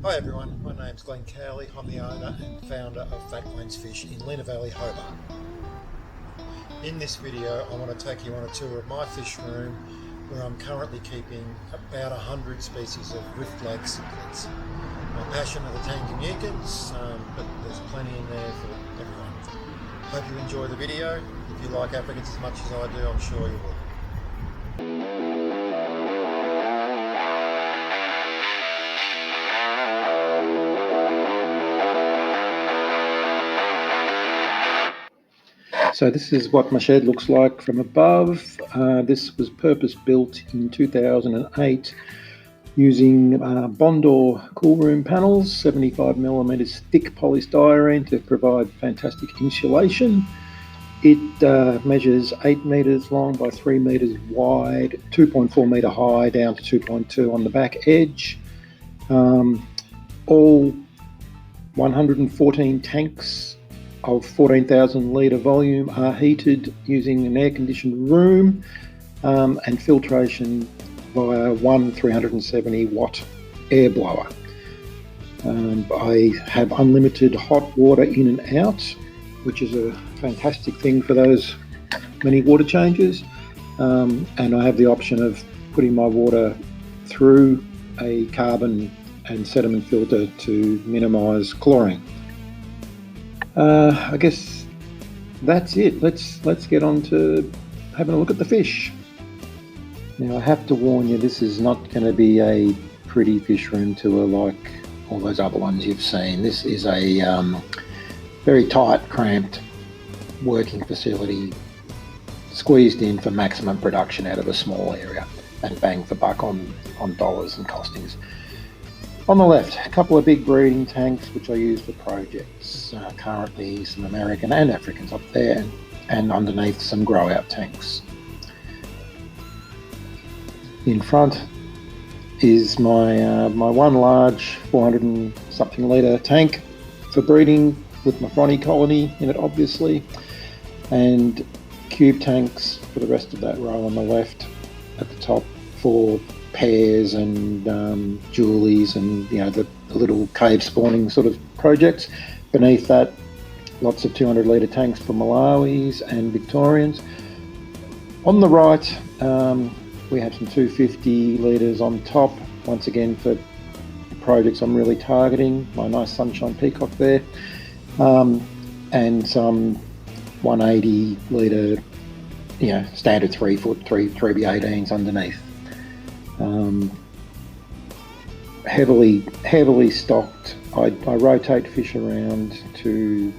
Hi everyone, my name's Glenn Cowley. I'm the owner and founder of Fat Glen's Fish in Lena Valley, Hobart. In this video I want to take you on a tour of my fish room where I'm currently keeping about 100 species of rift-lake cichlids. My passion are the Tanganyikans, but there's plenty in there for everyone. Hope you enjoy the video. If you like Africans as much as I do, I'm sure you will. So this is what my shed looks like from above. This was purpose built in 2008 using Bondor cool room panels, 75mm thick polystyrene to provide fantastic insulation. It measures 8 meters long by 3 meters wide, 2.4 meter high down to 2.2 on the back edge. All 114 tanks of 14,000 litre volume are heated using an air-conditioned room and filtration via one 370 watt air blower. I have unlimited hot water in and out, which is a fantastic thing for those many water changes, and I have the option of putting my water through a carbon and sediment filter to minimise chlorine. I guess that's it. Let's get on to having a look at the fish. Now I have to warn you, this is not going to be a pretty fish room tour like all those other ones you've seen. This is a very tight, cramped working facility, squeezed in for maximum production out of a small area and bang for buck on dollars and costings. On the left, a couple of big breeding tanks which I use for projects. Currently some American and Africans up there, and underneath some grow out tanks. In front is my one large 400 and something litre tank for breeding with my Fronty colony in it obviously, and cube tanks for the rest of that row on the left at the top for pairs and Julies and the little cave spawning sort of projects. Beneath that, lots of 200 litre tanks for Malawis and Victorians. On the right, we have some 250 litres on top, once again for projects I'm really targeting, my nice sunshine Peacock there, and some 180 litre, standard 3 foot 3B18s underneath. Heavily stocked. I rotate fish around to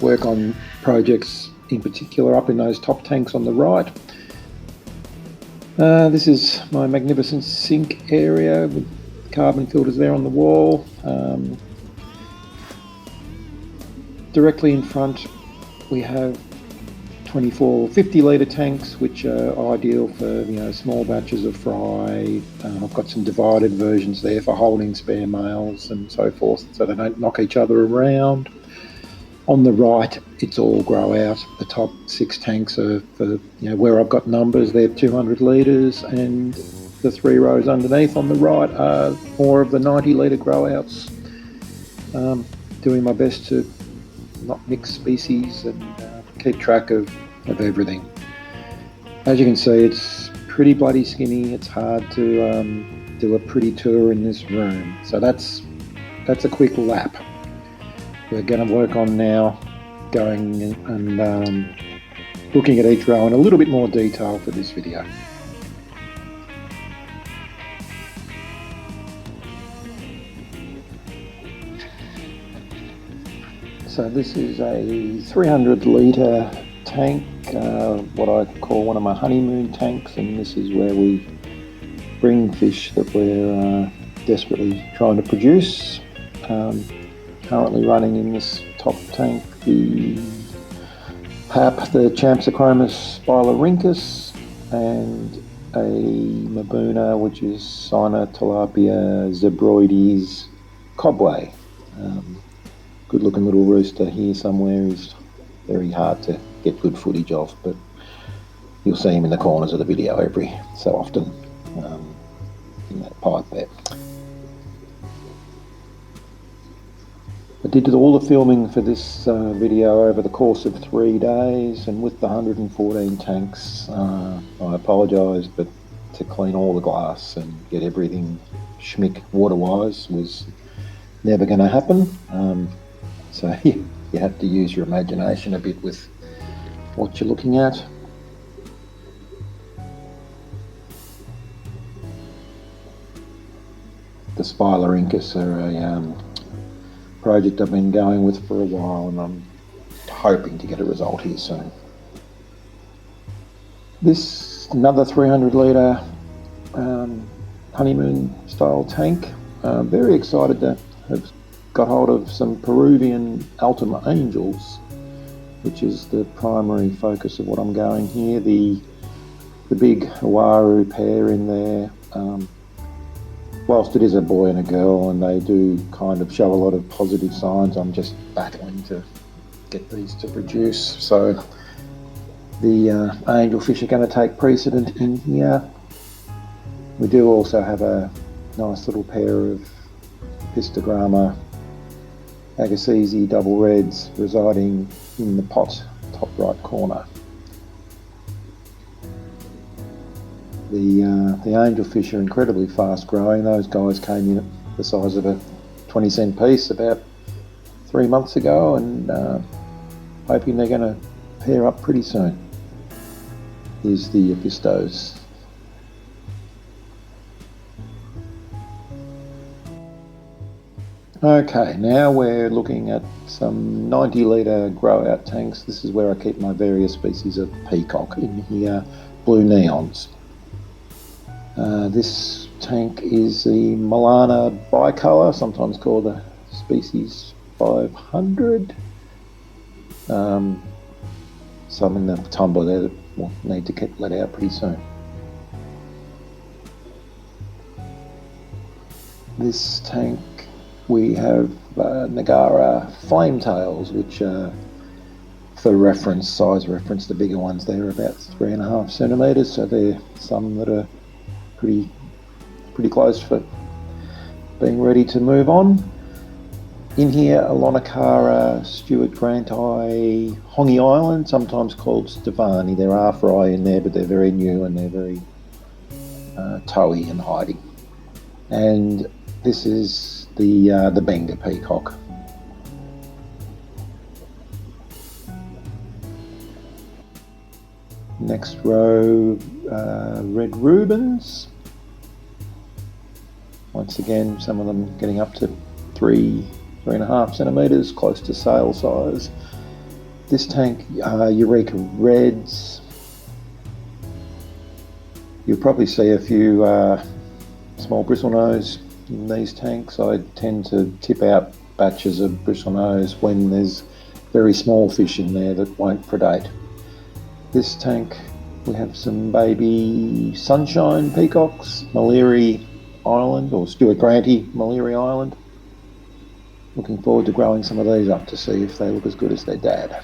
work on projects in particular up in those top tanks on the right. This is my magnificent sink area with carbon filters there on the wall. Directly in front we have 24 50 litre tanks, which are ideal for small batches of fry. I've got some divided versions there for holding spare males and so forth, so they don't knock each other around. On the right, it's all grow out. The top 6 tanks are for where I've got numbers. They're 200 litres, and the 3 rows underneath on the right are more of the 90 litre grow outs. Doing my best to not mix species and keep track of everything. As you can see, it's pretty bloody skinny. It's hard to do a pretty tour in this room. So that's a quick lap. We're going to work on now going and looking at each row in a little bit more detail for this video. So this is a 300 litre tank, what I call one of my honeymoon tanks, and this is where we bring fish that we're desperately trying to produce. Currently running in this top tank the PAP, the Champsochromis spilorhynchus, and a Mabuna, which is Cynotilapia zebroides cobway. Good looking little rooster here somewhere. Is very hard to get good footage of, but you'll see him in the corners of the video every so often in that pipe there. did all the filming for this video over the course of 3 days, and with the 114 tanks, I apologise, but to clean all the glass and get everything schmick water-wise was never going to happen. So you have to use your imagination a bit with what you're looking at. The Spilorhynchus are a project I've been going with for a while, and I'm hoping to get a result here soon. This another 300 litre honeymoon style tank. Very excited to have got hold of some Peruvian Altum Angels, which is the primary focus of what I'm going here. The big Hawaru pair in there, whilst it is a boy and a girl and they do kind of show a lot of positive signs, I'm just battling to get these to produce. So the angelfish are going to take precedent in here. We do also have a nice little pair of Pistogramma Agassiz double reds residing in the pot, top right corner. The angelfish are incredibly fast growing. Those guys came in at the size of a 20-cent piece about 3 months ago, and hoping they're going to pair up pretty soon. Here's the pistos. Okay, now we're looking at some 90 litre grow out tanks. This is where I keep my various species of peacock in here, blue neons. This tank is the Milana bicolour, sometimes called the species 500. Some in the tumbler there that will need to get let out pretty soon. This tank we have Nagara flametails, which for reference, size reference, the bigger ones there are about 3.5 centimetres, so they're some that are pretty close for being ready to move on. In here, Alonocara Stuart Grant Eye Hongi Island, sometimes called Stefani. There are fry in there, but they're very new and they're very towy and hiding. And this is the Benga peacock. Next row, red Rubens. Once again, some of them getting up to 3.5 centimetres, close to sail size. This tank, Eureka Reds. You'll probably see a few small bristlenose in these tanks. I tend to tip out batches of bristlenose when there's very small fish in there that won't predate. This tank, we have some baby sunshine peacocks, Malawi Island, or Stuart Granty Malawi Island. Looking forward to growing some of these up to see if they look as good as their dad.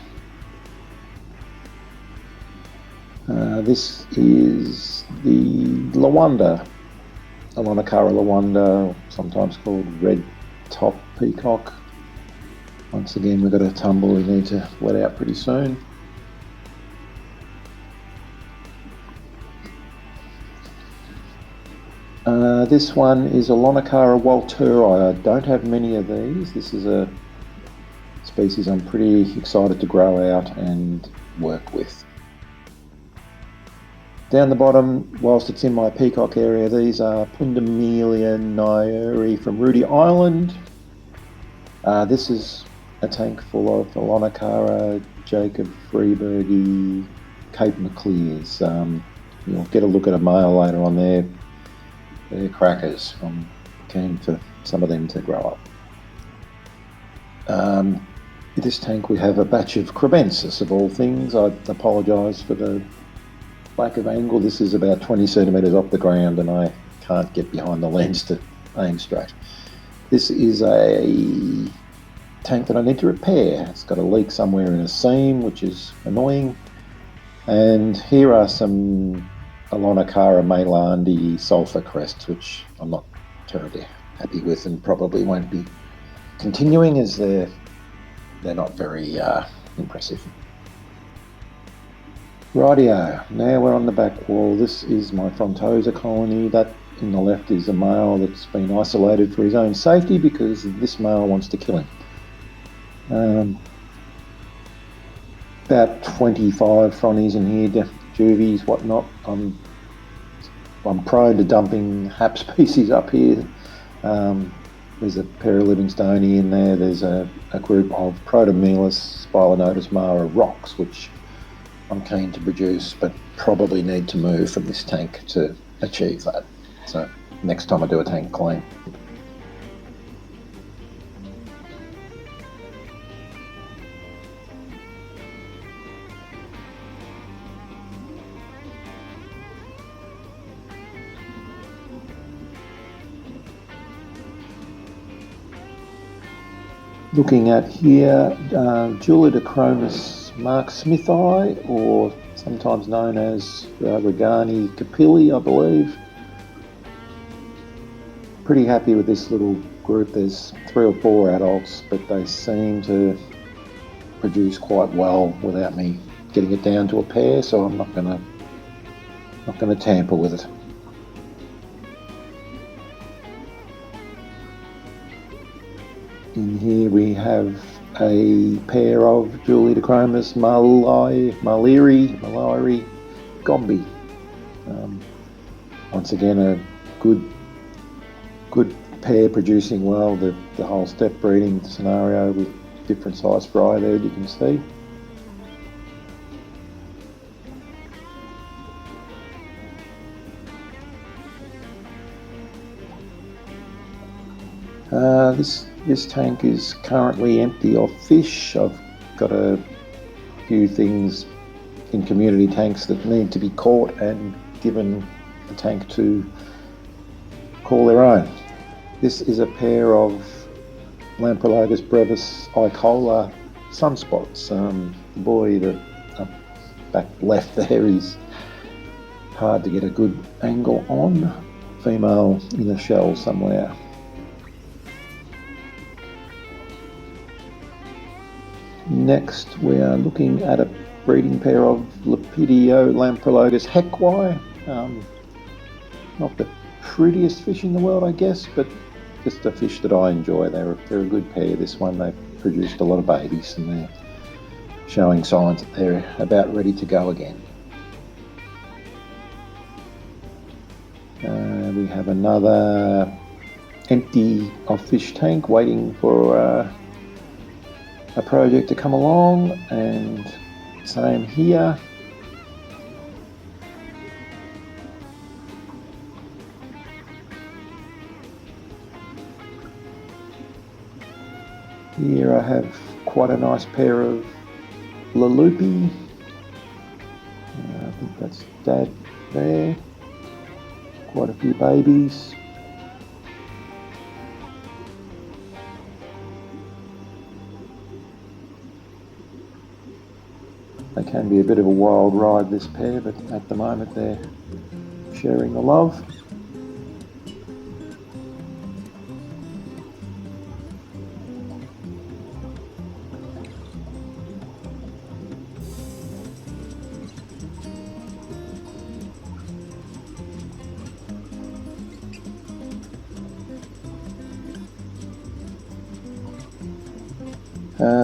This is the Lawanda, Alonocara Lawanda, sometimes called red top peacock. Once again, we've got a tumble we need to let out pretty soon. This one is Alonocara walteri. I don't have many of these. This is a species I'm pretty excited to grow out and work with. Down the bottom, whilst it's in my peacock area, these are Pundamelia Nairi from Rudy Island. This is a tank full of Alonocara Jacob Freebergy Cape Maclears. You'll get a look at a male later on there. They're crackers. I'm keen for some of them to grow up. In this tank we have a batch of Crebensis of all things. I apologise for the lack of angle. This is about 20 centimetres off the ground and I can't get behind the lens to aim straight. This is a tank that I need to repair. It's got a leak somewhere in a seam, which is annoying. And here are some Alonocara Maylandi sulphur crests, which I'm not terribly happy with and probably won't be continuing as they're they're not very impressive. Rightio, now we're on the back wall. This is my Frontosa colony. That in the left is a male that's been isolated for his own safety because this male wants to kill him. About 25 fronties in here, juvies, whatnot. I'm prone to dumping hap species up here. There's a pair of Livingstoni in there. There's a group of Protomelus spilenotus mara rocks, which I'm keen to produce, but probably need to move from this tank to achieve that. So next time I do a tank clean. Looking at here, Julidochromis Mark Smithi, or sometimes known as Regani capilli, I believe. Pretty happy with this little group. There's 3 or 4 adults, but they seem to produce quite well without me getting it down to a pair, so I'm not gonna tamper with it. In here we have a pair of Julidochromis Malawi Gombi. Once again, a good pair producing well. The whole step breeding scenario with different size fry there, you can see. This tank is currently empty of fish. I've got a few things in community tanks that need to be caught and given a tank to call their own. This is a pair of Lamprologus brevis icola sunspots. The boy that up back left there is hard to get a good angle on. Female in a shell somewhere. Next, we are looking at a breeding pair of Lepidio Lamprologus heckwi. Not the prettiest fish in the world, I guess, but just a fish that I enjoy. They're a good pair. This one, they've produced a lot of babies and they're showing signs that they're about ready to go again. We have another empty of fish tank waiting for a project to come along, and same here. Here I have quite a nice pair of Lalupi. I think that's Dad there. Quite a few babies. They can be a bit of a wild ride, this pair, but at the moment they're sharing the love.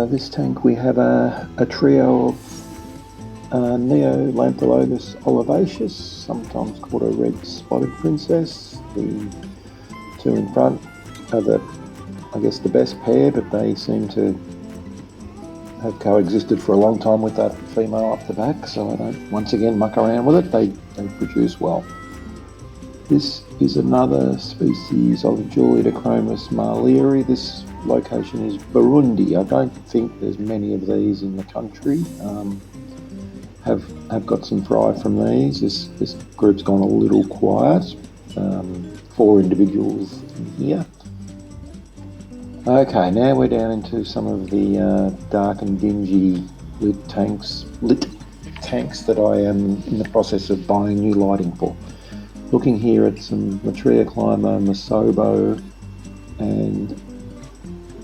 This tank we have a trio of Neo-Lamprologus olivaceus, sometimes called a red spotted princess. The 2 in front are I guess the best pair, but they seem to have coexisted for a long time with that female up the back, so I don't once again muck around with it. They produce well. This is another species of Julidochromis marlieri. This location is Burundi. I don't think there's many of these in the country. Have got some fry from these. This group's gone a little quiet. 4 individuals in here. Okay, now we're down into some of the dark and dingy lit tanks that I am in the process of buying new lighting for. Looking here at some Latria Climber, Masobo and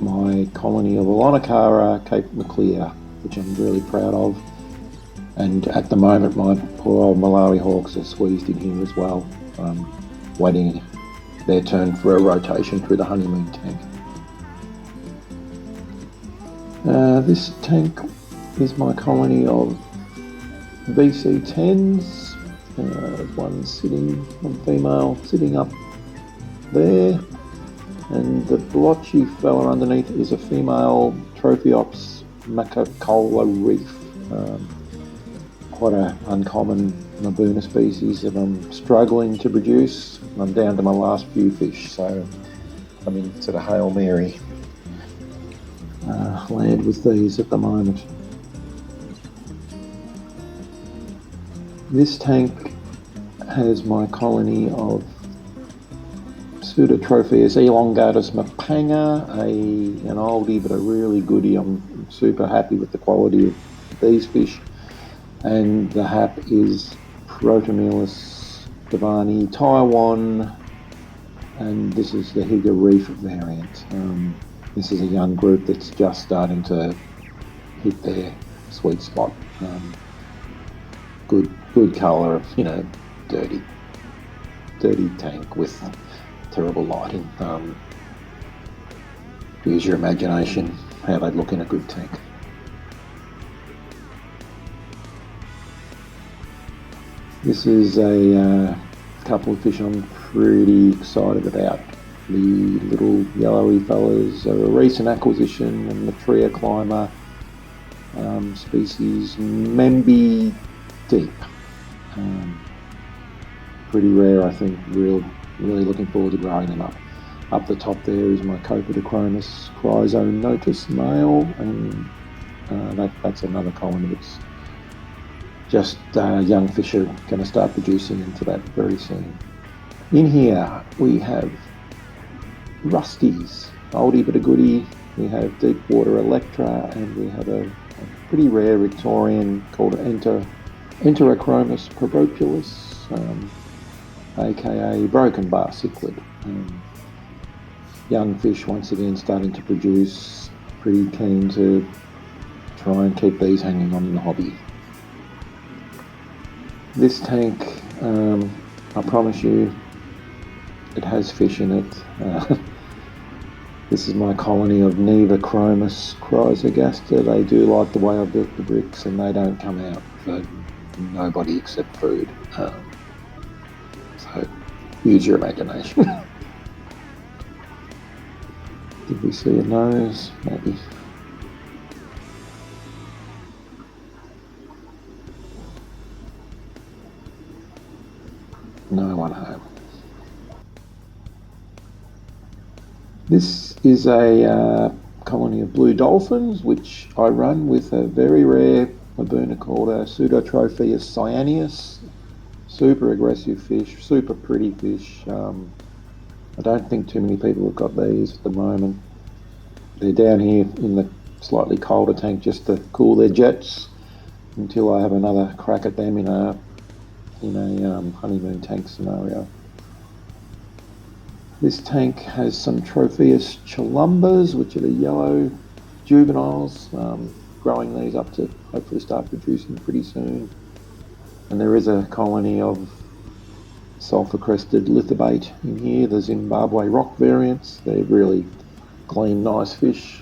my colony of Alonocara Cape Maclear, which I'm really proud of. And at the moment, my poor old Malawi hawks are squeezed in here as well, waiting their turn for a rotation through the honeymoon tank. This tank is my colony of VC10s. One female sitting up there, and the blotchy fella underneath is a female Trophiops macacola reef. Quite an uncommon Mabuna species that I'm struggling to produce. I'm down to my last few fish, so I'm in sort of Hail Mary land with these at the moment. This tank has my colony of Pseudotropheus elongatus mapanga, an oldie but a really goodie. I'm super happy with the quality of these fish. And the hap is Protomylus devani Taiwan, and this is the Higa Reef variant. This is a young group that's just starting to hit their sweet spot. Good colour, dirty tank with terrible lighting. Use your imagination how they'd look in a good tank. This is a couple of fish I'm pretty excited about. The little yellowy fellas are a recent acquisition, a Matria climber species, Membi Deep. Pretty rare, I think. Really looking forward to growing them up. Up the top there is my Copodicronus chrysonotus male, and that's another colony that's just young fish are going to start producing into that very soon. In here we have Rusties, oldie but a goodie. We have deep water Electra, and we have a pretty rare Victorian called Enterochromis probopulus, aka broken bar cichlid. Young fish once again starting to produce. Pretty keen to try and keep these hanging on in the hobby. This tank, I promise you, it has fish in it. This is my colony of Nevochromis chrysogaster. They do like the way I built the bricks, and they don't come out for nobody except food. So use your imagination. Did we see a nose? Maybe. No one home. This is a colony of blue dolphins, which I run with a very rare Mabuna called a Pseudotropheus cyaneus. Super aggressive fish, super pretty fish. I don't think too many people have got these at the moment. They're down here in the slightly colder tank just to cool their jets until I have another crack at them in a honeymoon tank scenario. This tank has some Tropheus cholumbas, which are the yellow juveniles. Growing these up to hopefully start producing pretty soon. And there is a colony of sulphur-crested lithobate in here, the Zimbabwe rock variants. They're really clean, nice fish.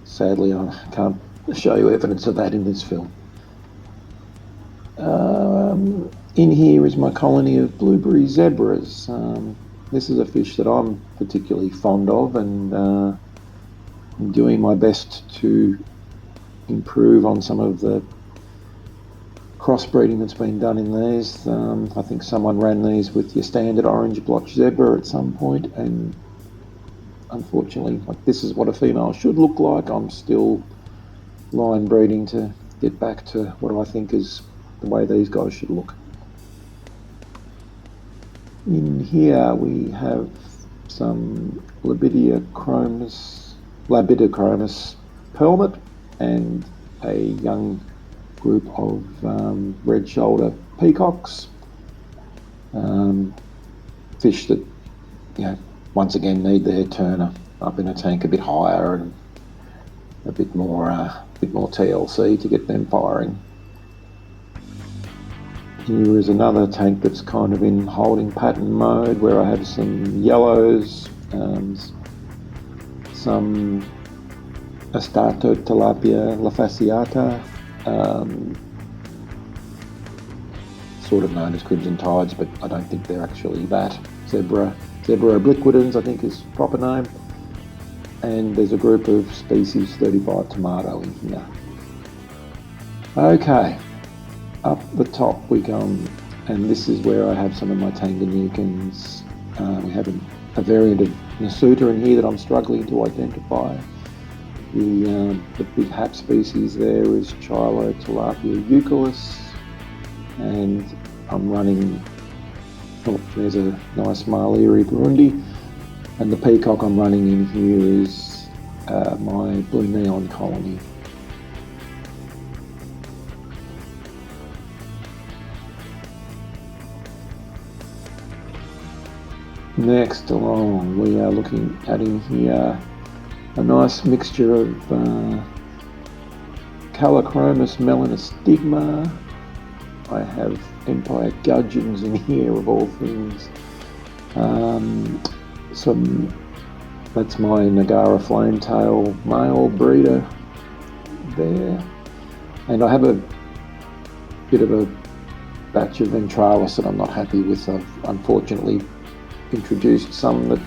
Sadly, I can't show you evidence of that in this film. In here is my colony of blueberry zebras. This is a fish that I'm particularly fond of, and I'm doing my best to improve on some of the crossbreeding that's been done in these. I think someone ran these with your standard orange blotch zebra at some point, and unfortunately, this is what a female should look like. I'm still line breeding to get back to what I think is the way these guys should look. In here we have some Labidochromis pelmet and a young group of red shoulder peacocks. Fish that, once again need their turner. up in a tank a bit higher and a bit more TLC to get them firing. Here is another tank that's kind of in holding pattern mode where I have some yellows, some Astato tilapia lafasciata, sort of known as crimson tides, but I don't think they're actually that. Zebra obliquitans, I think is proper name. And there's a group of species 35 tomato in here. Okay, up the top we go, and this is where I have some of my Tanganyikans. We have a variant of Nasuta in here that I'm struggling to identify. The big hap species there is Chilotilapia eucalyptus, and I'm running, there's a nice Malawi Burundi, and the peacock I'm running in here is my blue neon colony. Next along, we are looking at in here a nice mixture of Calachromis melanastigma. I have empire gudgeons in here of all things. That's my Nagara flametail male breeder there. And I have a bit of a batch of ventralis that I'm not happy with. I've unfortunately introduced some that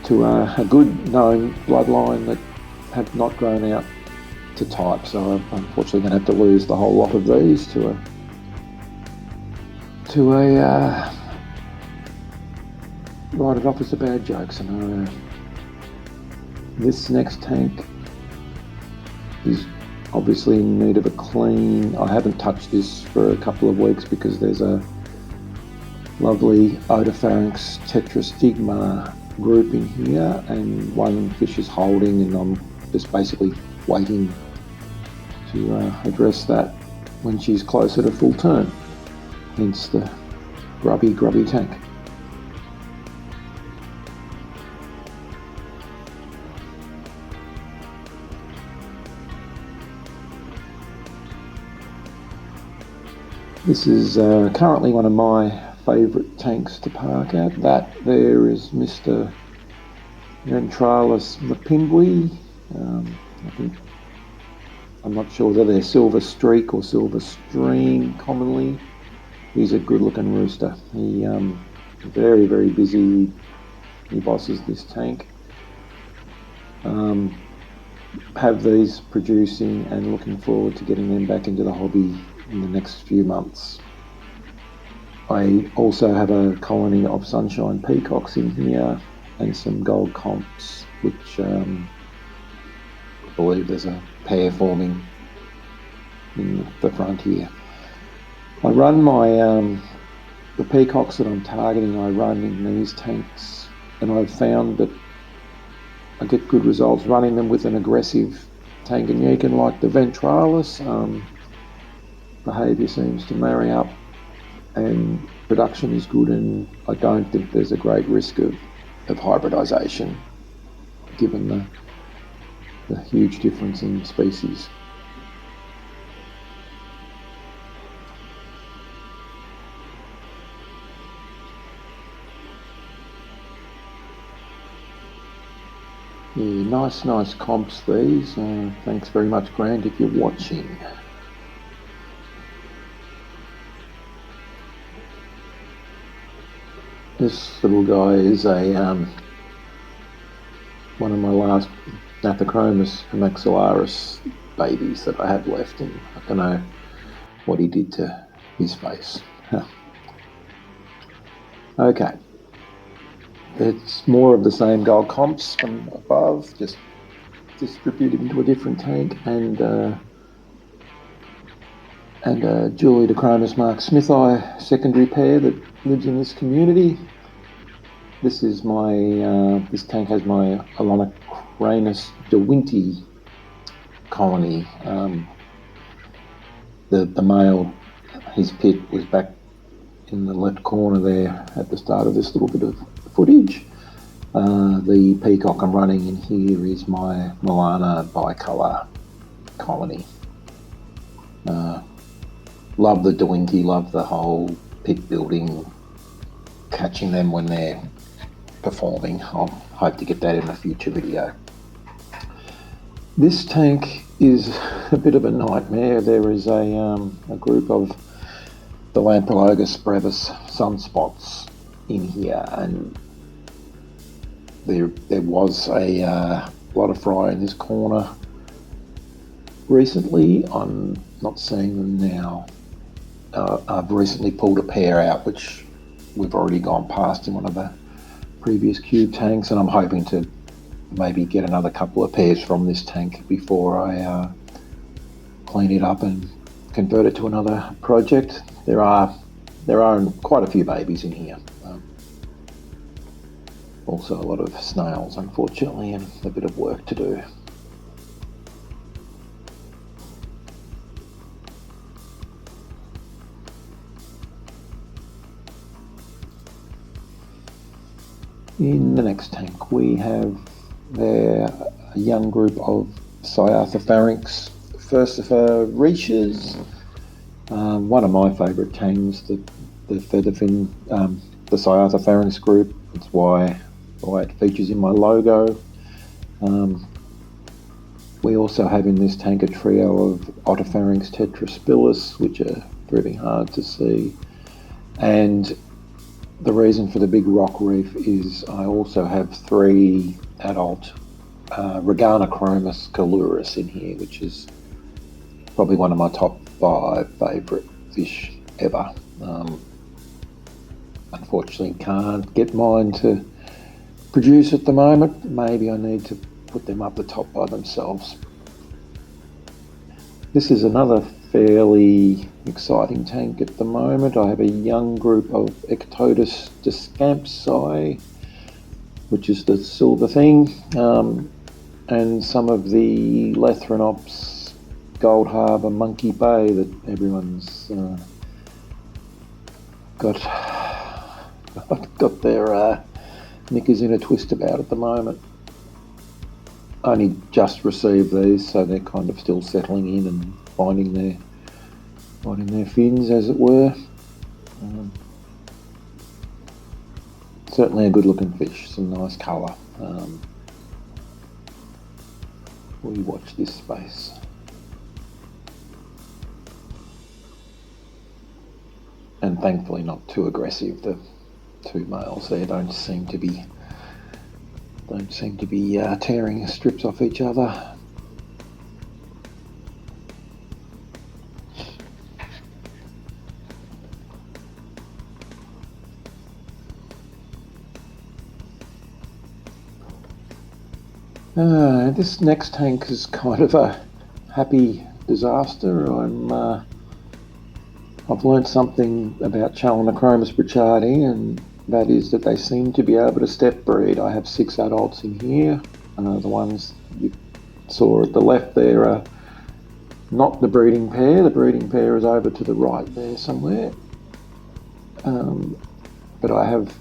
to a good known bloodline that have not grown out to type, so I'm unfortunately going to have to lose the whole lot of these to a write it off as a bad joke scenario. This next tank is obviously in need of a clean. I haven't touched this for a couple of weeks because there's a lovely Otopharynx tetrastigma group in here, and one fish is holding, and I'm just basically waiting to address that when she's closer to full turn, hence the grubby tank. This is currently one of my favourite tanks to park at. That there is Mr. Ventralis mapindwi. I'm not sure whether they're silver streak or silver stream commonly. He's a good looking rooster. He very, very busy. He bosses this tank. Have these producing and looking forward to getting them back into the hobby in the next few months. I also have a colony of sunshine peacocks in here and some gold comps, which I believe there's a pair forming in the front here. I run my the peacocks that I'm targeting, I run in these tanks, and I've found that I get good results running them with an aggressive Tanganyikan like the Ventralis. Behaviour seems to marry up and production is good, and I don't think there's a great risk of hybridisation given the huge difference in species. Yeah, nice comps these. Thanks very much, Grant, if you're watching. This little guy is a one of my last Nathachromis maxillaris babies that I have left, and I don't know what he did to his face. Okay. It's more of the same gold comps from above, just distributed into a different tank, and Julie Dachromis Mark Smith eye secondary pair that lives in this community. This is my this tank has my Alonocranus dewinti colony. The male, his pit was back in the left corner there at the start of this little bit of footage, The Peacock I'm running in here is my Milana bicolour colony. Love the doinky, love the whole pit building, catching them when they're performing. I'll hope to get that in a future video. This tank is a bit of a nightmare. There is a group of the Lamprologus brevis sunspots in here, and there was a lot of fry in this corner recently. I'm not seeing them now. I've recently pulled a pair out, which we've already gone past in one of the previous cube tanks, and I'm hoping to maybe get another couple of pairs from this tank before I clean it up and convert it to another project. There are quite a few babies in here. Also a lot of snails, unfortunately, and a bit of work to do. In the next tank we have there a young group of Cyarthopharynx furcifer one of my favourite tangs, the featherfin, the Cyarthopharynx group. It's why it features in my logo. We also have in this tank a trio of Otopharynx tetraspilus, which are proving hard to see. And the reason for the big rock reef is I also have 3 adult Reganochromis calurus in here, which is probably one of my top 5 favourite fish ever. Unfortunately can't get mine to produce at the moment. Maybe I need to put them up the top by themselves. This is another fairly exciting tank at the moment. I have a young group of Ectotus descampsi, which is the silver thing, and some of the Lethrinops Gold Harbour Monkey Bay that everyone's got their knickers in a twist about at the moment. I only just received these, so they're kind of still settling in and finding their fins, as it were. Certainly a good looking fish, some nice colour. We watch this space. And thankfully not too aggressive. The 2 males there don't seem to be tearing strips off each other. This next tank is kind of a happy disaster. I've learnt something about Chalanochromis brichardi, and that is that they seem to be able to step breed. I have 6 adults in here. The ones you saw at the left there are not the breeding pair. The breeding pair is over to the right there somewhere. But I have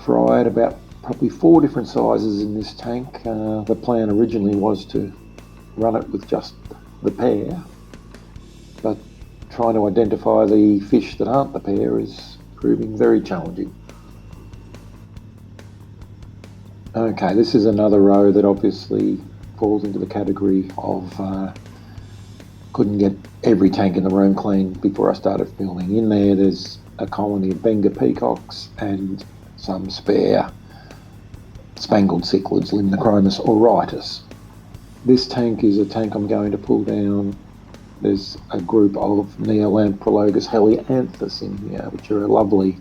fried about probably 4 different sizes in this tank. The plan originally was to run it with just the pair, but trying to identify the fish that aren't the pair is proving very challenging. Okay, this is another row that obviously falls into the category of couldn't get every tank in the room clean before I started filming. In there's a colony of Benga peacocks and some spare spangled cichlids, Limnochromis auritus. This tank is a tank I'm going to pull down. There's a group of Neolamprologus helianthus in here, which are a lovely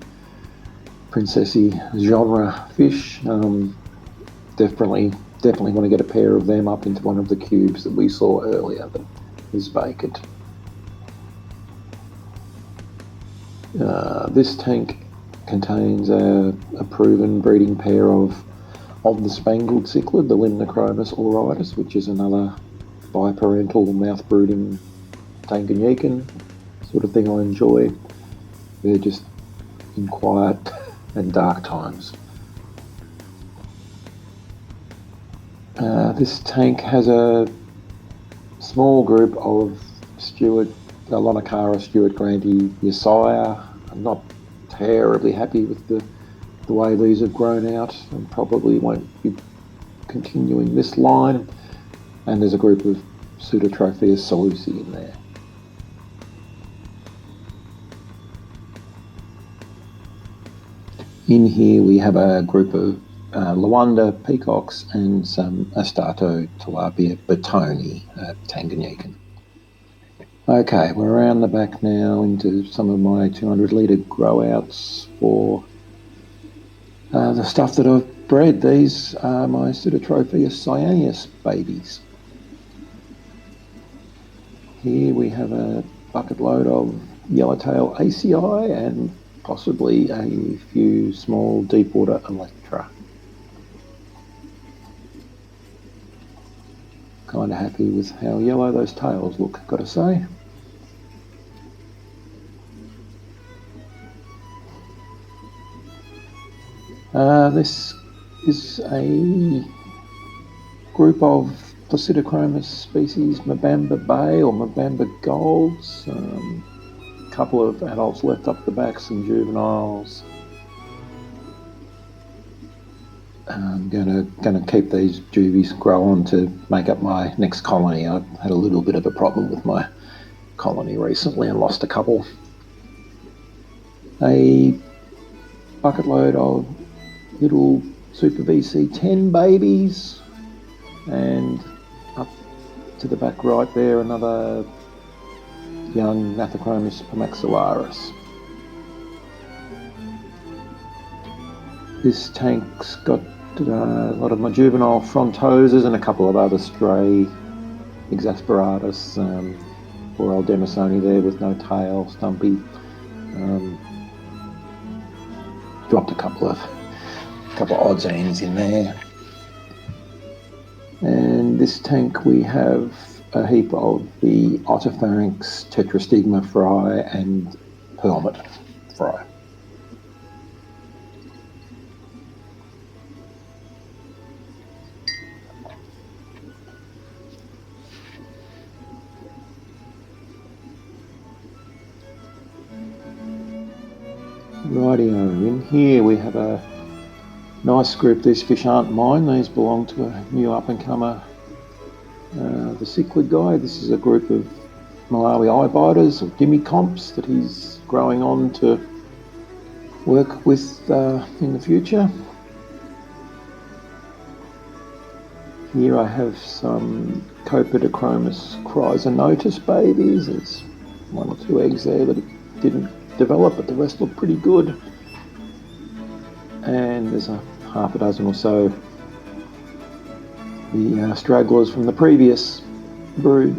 princessy genre fish. Definitely want to get a pair of them up into one of the cubes that we saw earlier that is vacant. This tank contains a proven breeding pair of the spangled cichlid, the Limnochromis auritus, which is another biparental mouth-brooding Tanganyikan sort of thing I enjoy. They're just in quiet and dark times. This tank has a small group of Lonacara, Stuart Granty, Yesiah. I'm not terribly happy with the way these have grown out and probably won't be continuing this line. And there's a group of Pseudotropheus salusi in there. In here we have a group of Luanda peacocks and some Astato tilapia batoni Tanganyikan. Okay, we're around the back now into some of my 200 litre grow outs for the stuff that I've bred. These are my Pseudotropheus cyaneus babies. Here we have a bucket load of yellowtail acei and possibly a few small deep water electra. Kind of happy with how yellow those tails look, gotta say. This is a group of Placidochromis species, Mabamba Bay or Mabamba Golds. A couple of adults left up the back, some juveniles. I'm gonna keep these juvies grow on to make up my next colony. I had a little bit of a problem with my colony recently and lost a couple. A bucket load of little Super VC10 babies, and up to the back right there another young Nathochromis pomaxillarius. This tank's got a lot of my juvenile frontoses and a couple of other stray exasperatus, poor old Denisoni there with no tail, stumpy. Dropped a couple of odds and ends in there. And this tank we have a heap of the Otopharynx tetrastigma fry and hermit fry. Rightio, in here we have a nice group. These fish aren't mine, these belong to a new up-and-comer, the Cichlid guy. This is a group of Malawi eye biters or dimicomps that he's growing on to work with in the future. Here I have some Copidochromis chrysonotus babies. There's one or two eggs there that didn't develop, but the rest look pretty good. And there's a half a dozen or so the stragglers from the previous brood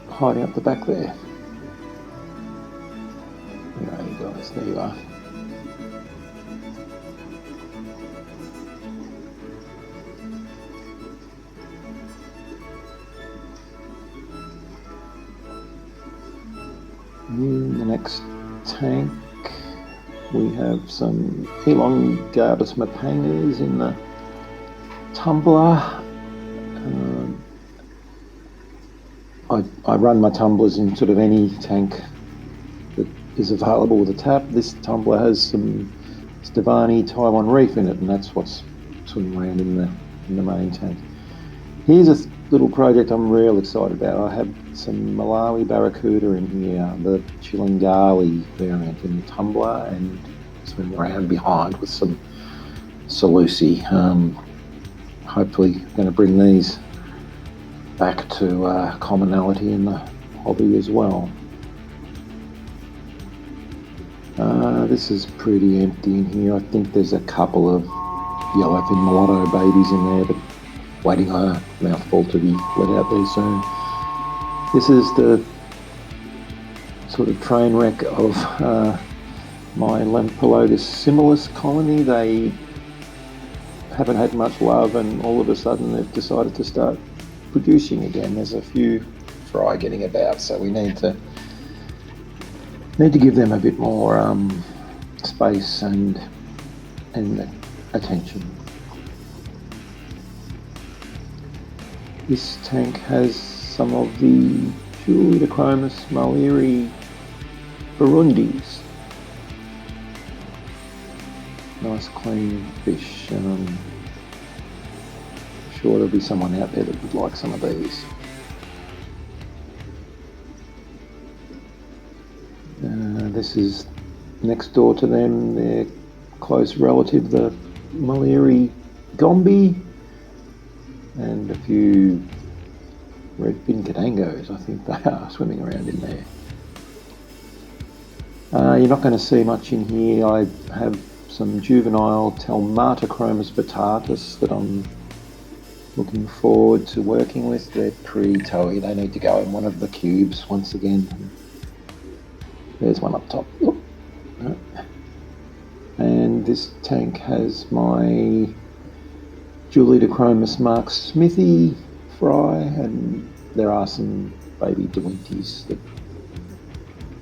hiding up the back there. Where are you guys? There you are. In the next tank we have some Elongatus mapangas in the tumbler. I run my tumblers in sort of any tank that is available with a tap. This tumbler has some Stevani Taiwan Reef in it, and that's what's swimming around in the main tank. Here's a little project I'm real excited about. I have some Malawi barracuda in here, the Chilangali variant in the tumbler, and swimming around behind with some salusi. Hopefully going to bring these back to commonality in the hobby as well. This is pretty empty in here. I think there's a couple of yellowfin mulatto babies in there, but waiting on a mouthful to be let out there soon. This is the sort of train wreck of my Lamprologus similis colony. They haven't had much love, and all of a sudden they've decided to start producing again. There's a few fry getting about, so we need to give them a bit more space and attention. This tank has some of the Julidochromis Malawi Burundis. Nice clean fish. I'm sure there'll be someone out there that would like some of these. This is next door to them, their close relative, the Malawi Gombe, and a few red fin cadangos, I think they are, swimming around in there. You're not going to see much in here. I have some juvenile Telmatochromis batatus that I'm looking forward to working with. They're pretty toey. They need to go in one of the cubes once again. There's one up top. Oh, no. And this tank has my Julidochromis Mark Smithy fry, and there are some baby Dewinties that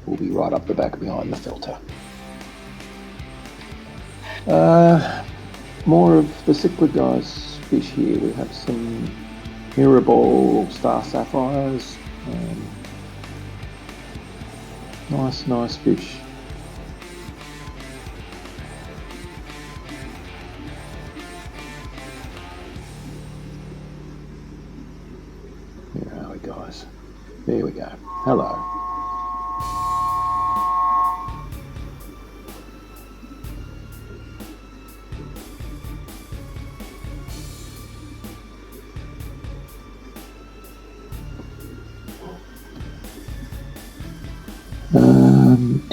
will be right up the back behind the filter. More of the Cichlid guys fish here. We have some Miraball Star Sapphires. Nice fish. Where are we, guys? There we go. Hello.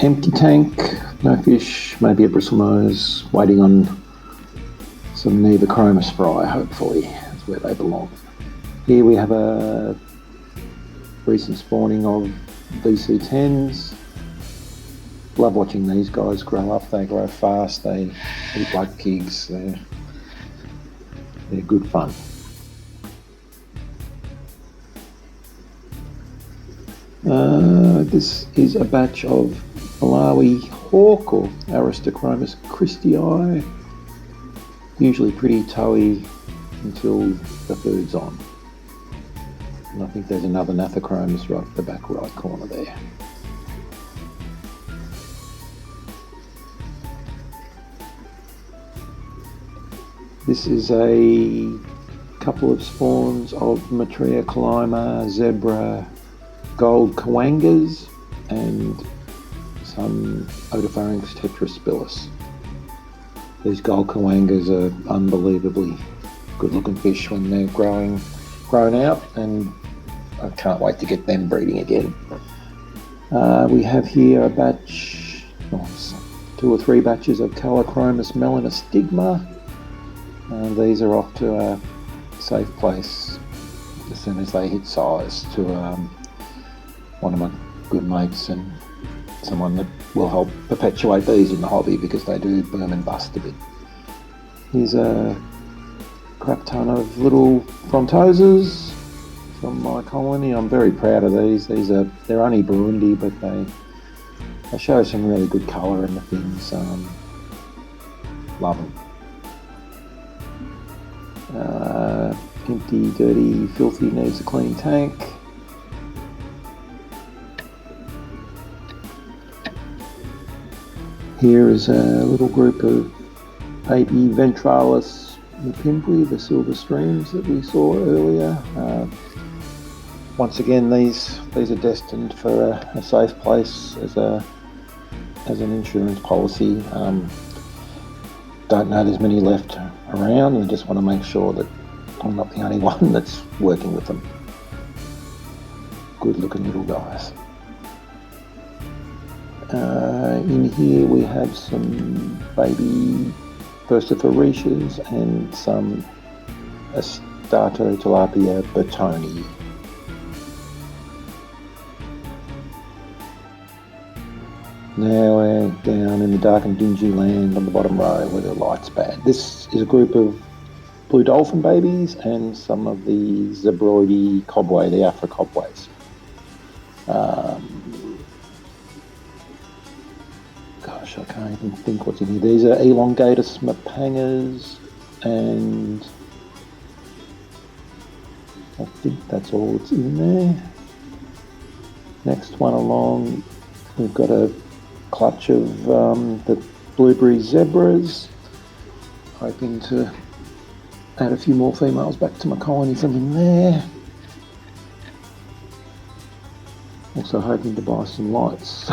Empty tank, no fish, maybe a bristlenose, waiting on some Nevochromis fry, hopefully. That's where they belong. Here we have a recent spawning of VC10s. Love watching these guys grow up. They grow fast, they eat like pigs, they're good fun. This is a batch of Malawi hawk, or Aristochromis christii, usually pretty toey until the food's on. And I think there's another Gnathochromis right at the back right corner there. This is a couple of spawns of Matria Kalima, zebra, gold coangas, and some Otopharynx tetraspilus. These gold coangas are unbelievably good looking fish when they're grown out, and I can't wait to get them breeding again. We have here a batch, 2 or 3 batches of Calachromis melanastigma. These are off to a safe place as soon as they hit size, to one of my good mates and someone that will help perpetuate these in the hobby, because they do boom and bust a bit. Here's a crap ton of little frontoses from my colony. I'm very proud of these. They're only Burundi, but they show some really good colour in the fins. Love them. Empty, dirty, filthy, needs a clean tank. Here is a little group of baby Ventralis Mpimpri, the silver streams that we saw earlier. Once again, these are destined for a safe place as an insurance policy. Don't know there's many left around, and just want to make sure that I'm not the only one that's working with them. Good looking little guys. In here we have some baby Versiforetias and some Astatotilapia bertoni. Now we're down in the dark and dingy land on the bottom row where the light's bad. This is a group of blue dolphin babies and some of the Zebroidy cobway, the Afro cobways. Gosh, I can't even think what's in here. These are Elongatus mapangas and I think that's all that's in there. Next one along, we've got a clutch of the blueberry zebras. Hoping to add a few more females back to my colony from in there. Also hoping to buy some lights.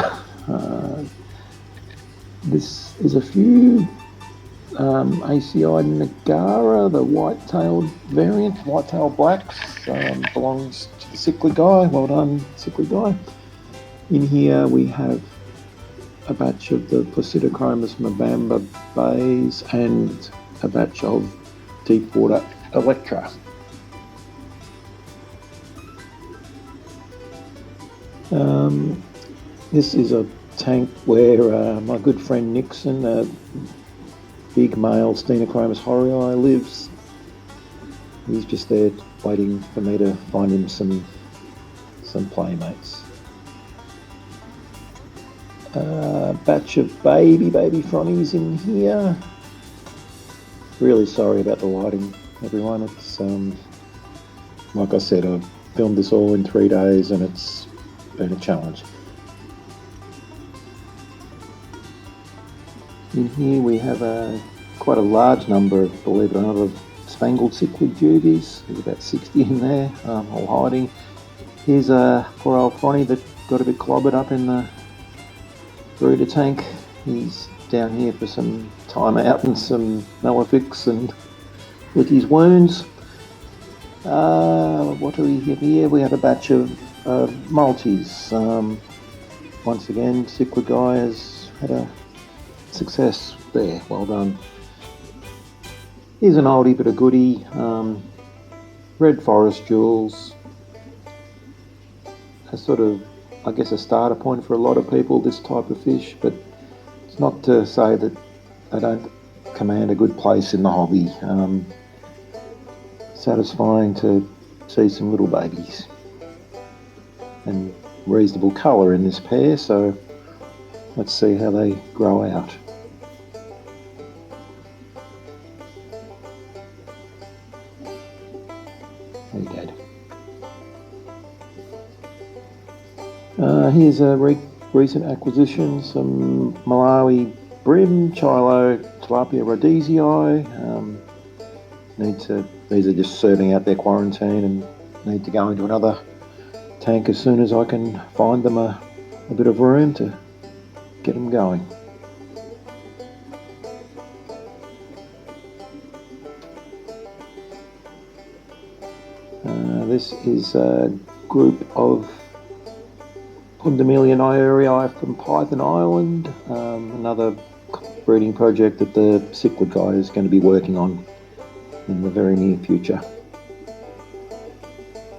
This is a few ACI Nagara, the white-tailed variant, white-tailed blacks, belongs to the Cichlid guy. Well done, Cichlid guy. In here we have a batch of the Placidochromis Mabamba bays and a batch of Deepwater Electra. This is a tank where my good friend Nixon, a big male Stenachromis horii, lives. He's just there waiting for me to find him some playmates. Batch of baby fronties in here. Really sorry about the lighting, everyone. It's like I said, I've filmed this all in 3 days and it's been a challenge. In here we have quite a large number of, believe it or not, of spangled cichlid juvies. There's about 60 in there, all hiding. Here's a poor old Fronty that got a bit clobbered up in the breeder tank. He's down here for some time out and some Malefics and with his wounds. What do we have here? We have a batch of Maltese. Once again, Cichlid guy has had a success there. Well done. Here's an oldie but a goodie. Red Forest Jewels. A sort of, I guess, a starter point for a lot of people, this type of fish, but it's not to say that they don't command a good place in the hobby. Satisfying to see some little babies and reasonable colour in this pair, so let's see how they grow out. There you go. Here's a recent acquisition, some Malawi brim, Chilo, Tilapia rhodesii. These are just serving out their quarantine and need to go into another tank as soon as I can find them a bit of room to get them going. This is a group of Pundamilian Iorii from Python Island, another breeding project that the Cichlid guy is going to be working on in the very near future.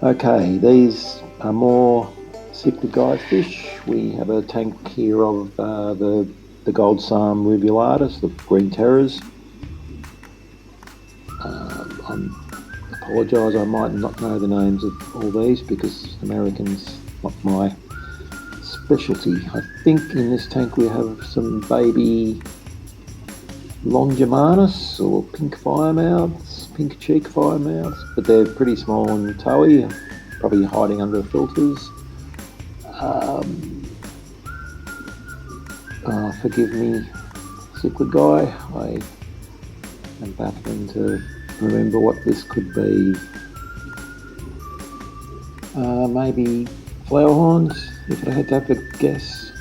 Okay, these are more Cichlid guy fish. We have a tank here of the gold psalm rivulatus, the green terrors. I apologise, I might not know the names of all these because American's not my specialty. I think in this tank we have some baby Longimanus or pink firemouths, pink cheek firemouths, but they're pretty small and toey, probably hiding under filters. Forgive me, Cichlid guy, I am battling to remember what this could be. Maybe flower horns, if I had to have a guess.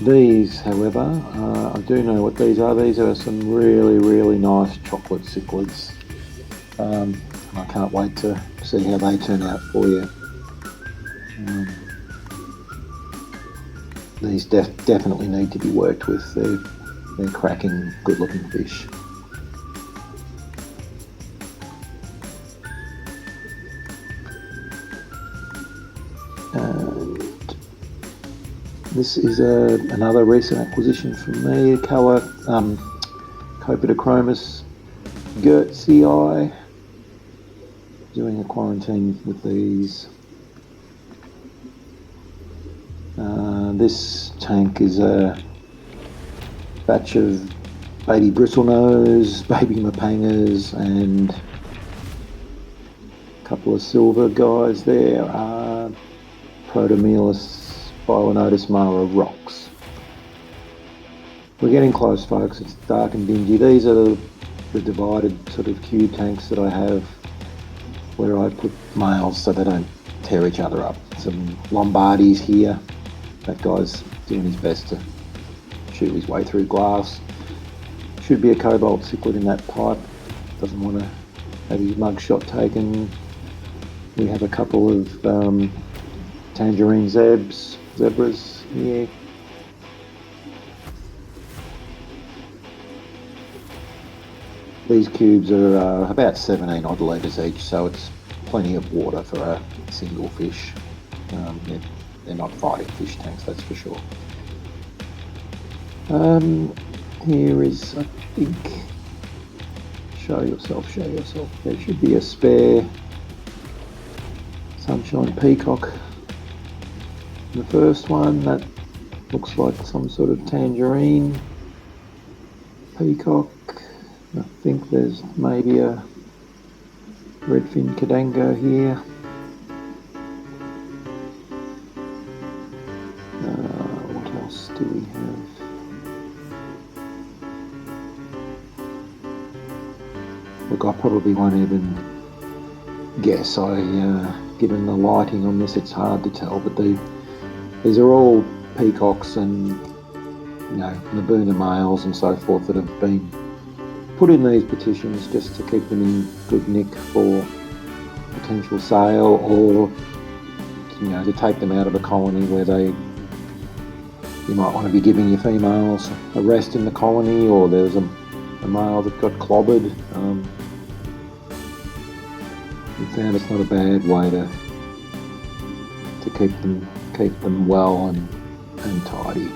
These, however, I do know what these are. These are some really nice chocolate cichlids. I can't wait to see how they turn out for you. These definitely need to be worked with. They're cracking, good-looking fish. This is another recent acquisition from me, colour Copidochromis Gertzii. Doing a quarantine with these. This tank is a batch of baby bristlenose, baby mapangas, and a couple of silver guys there are Protomelus Phyllonotus Mara rocks. We're getting close, folks. It's dark and dingy. These are the divided sort of cube tanks that I have where I put males so they don't tear each other up. Some Lombardis here. That guy's doing his best to shoot his way through glass. Should be a cobalt cichlid in that pipe. Doesn't want to have his mug shot taken. We have a couple of tangerine zebras here. These cubes are about 17 odd litres each, so it's plenty of water for a single fish. They're not fighting fish tanks, that's for sure. Here is, I think, show yourself. There should be a spare Sunshine Peacock. The fin one, that looks like some sort of tangerine peacock. I think there's maybe a redfin cadango here. What else do we have? Look, I probably won't even guess. Given the lighting on this, it's hard to tell, but these are all peacocks and, you know, Nabuna males and so forth that have been put in these petitions just to keep them in good nick for potential sale, or, you know, to take them out of a colony where you might want to be giving your females a rest in the colony, or there's a male that got clobbered. We found it's not a bad way to keep them well and tidy.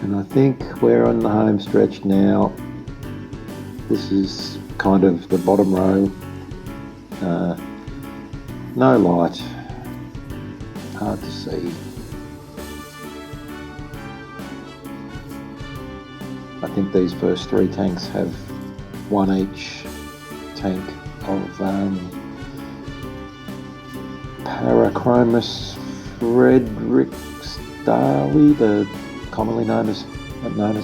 And I think we're on the home stretch now. This is kind of the bottom row. No light, hard to see. I think these first three tanks have one each tank of Parachromis frederiksdali, the commonly known as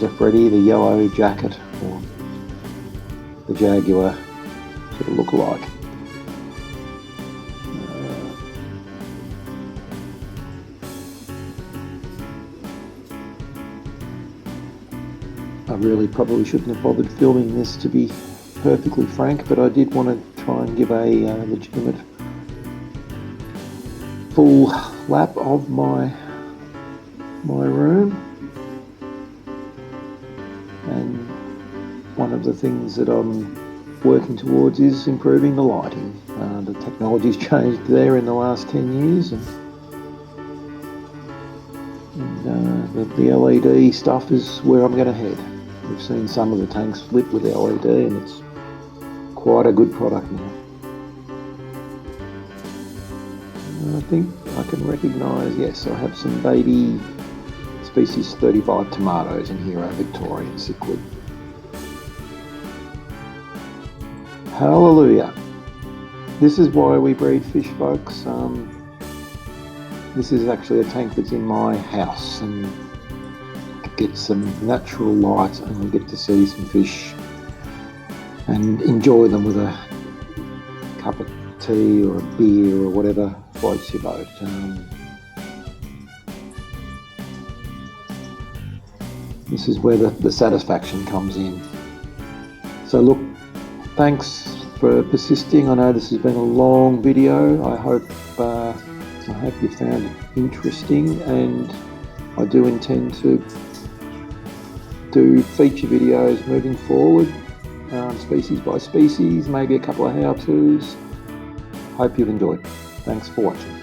a Freddy, the yellow jacket, or the jaguar sort of look-alike. I really probably shouldn't have bothered filming this, to be perfectly frank, but I did want to try and give a legitimate full lap of my room. And one of the things that I'm working towards is improving the lighting. The technology's changed there in the last 10 years, and the LED stuff is where I'm going to head. We've seen some of the tanks lit with LED, and it's quite a good product now. I think I can recognise, yes, I have some baby species 35 tomatoes in here, a Victorian cichlid. Hallelujah. This is why we breed fish, folks. This is actually a tank that's in my house, and get some natural light, and we get to see some fish and enjoy them with a cup of tea or a beer or whatever floats your boat. This is where the satisfaction comes in. So look, thanks for persisting. I know this has been a long video. I hope you found it interesting, and I do intend to do feature videos moving forward, species by species, maybe a couple of how-tos. Hope you've enjoyed. Thanks for watching.